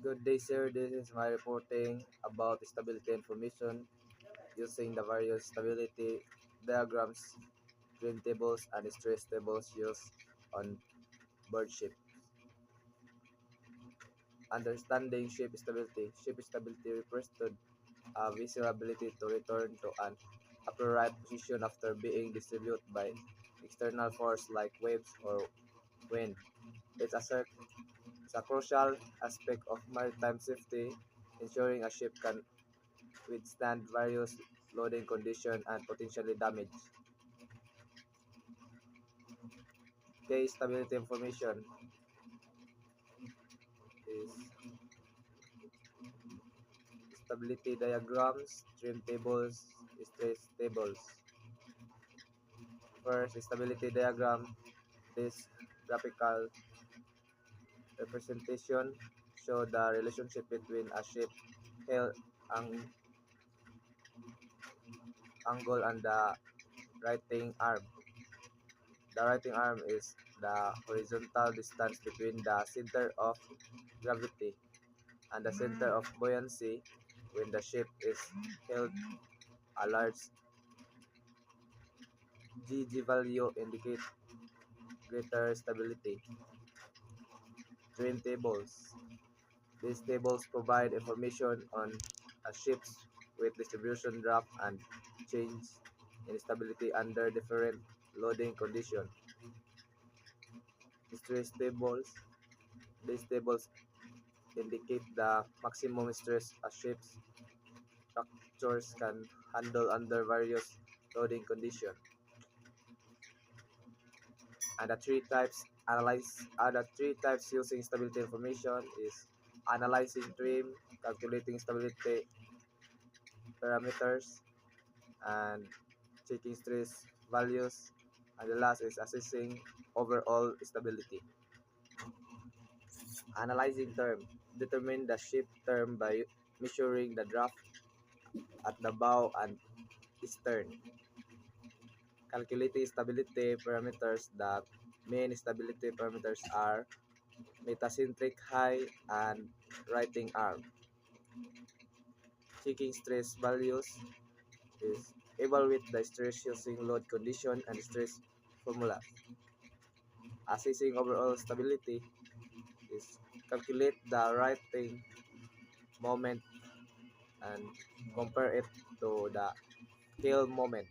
Good day, sir. This is my reporting about stability information using the various stability diagrams, trim tables, and stress tables used on board ship. Understanding ship stability. Ship stability refers to a vessel ability to return to an upright position after being distributed by external force like waves or wind. It's a, cer- it's a crucial aspect of maritime safety, ensuring a ship can withstand various loading conditions and potentially damage. Case stability information is stability diagrams, trim tables, stress tables. First, stability diagram. This graphical representation show the relationship between a ship held ang- angle and the writing arm. The writing arm is the horizontal distance between the center of gravity and the center of buoyancy. When the ship is held, a large GG value indicates greater stability. Trim tables. These tables provide information on a ship's weight distribution, draft, and change in stability under different loading conditions. Stress tables. These tables indicate the maximum stress a ship's structures can handle under various loading conditions. And the three types analyze the three types using stability information is analyzing trim, calculating stability parameters, and checking stress values, and the last is assessing overall stability. Analyzing term. Determine the ship term by measuring the draft at the bow and stern. Calculating stability parameters. The main stability parameters are metacentric high and writing arm. Checking stress values is evaluate the stress using load condition and stress formula. Assessing overall stability is calculate the writing moment and compare it to the keel moment.